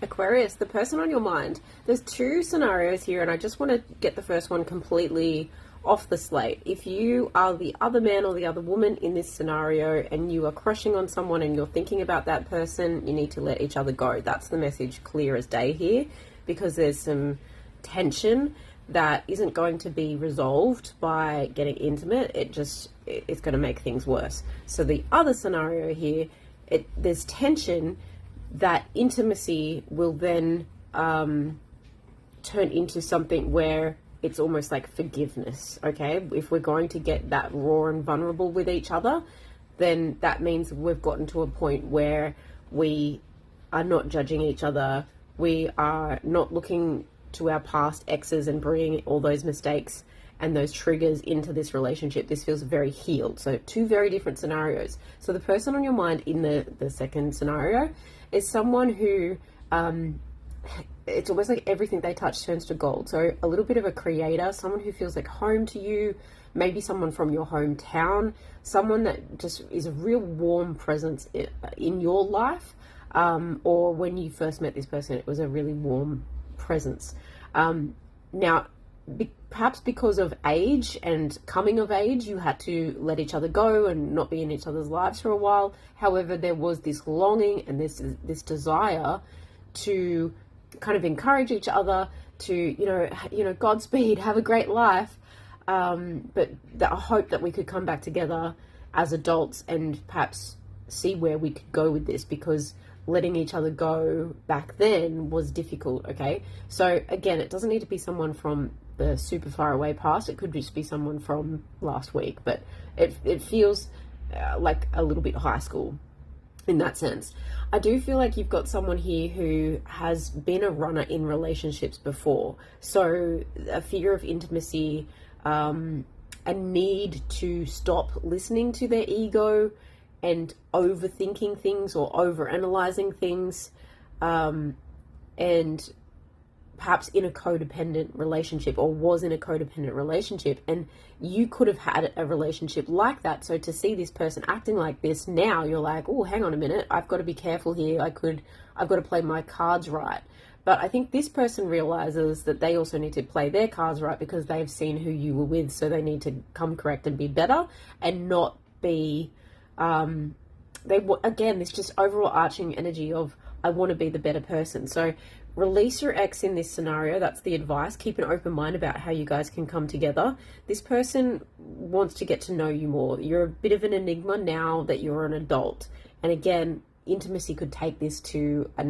Aquarius, the person on your mind. There's two scenarios here, and I just want to get the first one completely off the slate. If you are the other man or the other woman in this scenario and you are crushing on someone and you're thinking about that person, you need to let each other go. That's the message, clear as day here, because there's some tension that isn't going to be resolved by getting intimate. It's going to make things worse. So the other scenario here, there's tension that intimacy will then turn into something where it's almost like forgiveness, okay? If we're going to get that raw and vulnerable with each other, then that means we've gotten to a point where we are not judging each other. We are not looking to our past exes and bringing all those mistakes and those triggers into this relationship. This feels very healed. So two very different scenarios. So the person on your mind in the second scenario is someone who, it's almost like everything they touch turns to gold. So a little bit of a creator, someone who feels like home to you, maybe someone from your hometown, someone that just is a real warm presence in your life, or when you first met this person, it was a really warm presence. Now, perhaps because of age and coming of age, you had to let each other go and not be in each other's lives for a while. However, there was this longing and this desire to kind of encourage each other to, Godspeed, have a great life. But I hope that we could come back together as adults and perhaps see where we could go with this, because letting each other go back then was difficult, okay? So again, it doesn't need to be someone from the super far away past. It could just be someone from last week, but it feels like a little bit high school in that sense. I do feel like you've got someone here who has been a runner in relationships before. So a fear of intimacy, a need to stop listening to their ego and overthinking things or overanalyzing things, and perhaps in a codependent relationship, or was in a codependent relationship, and you could have had a relationship like that. So to see this person acting like this now, you're like, oh, hang on a minute, I've got to be careful here. I've got to play my cards right. But I think this person realizes that they also need to play their cards right, because they've seen who you were with, so they need to come correct and be better and not be this just overall arching energy of, I want to be the better person. So release your ex in this scenario. That's the advice. Keep an open mind about how you guys can come together. This person wants to get to know you more. You're a bit of an enigma now that you're an adult. And again, intimacy could take this to a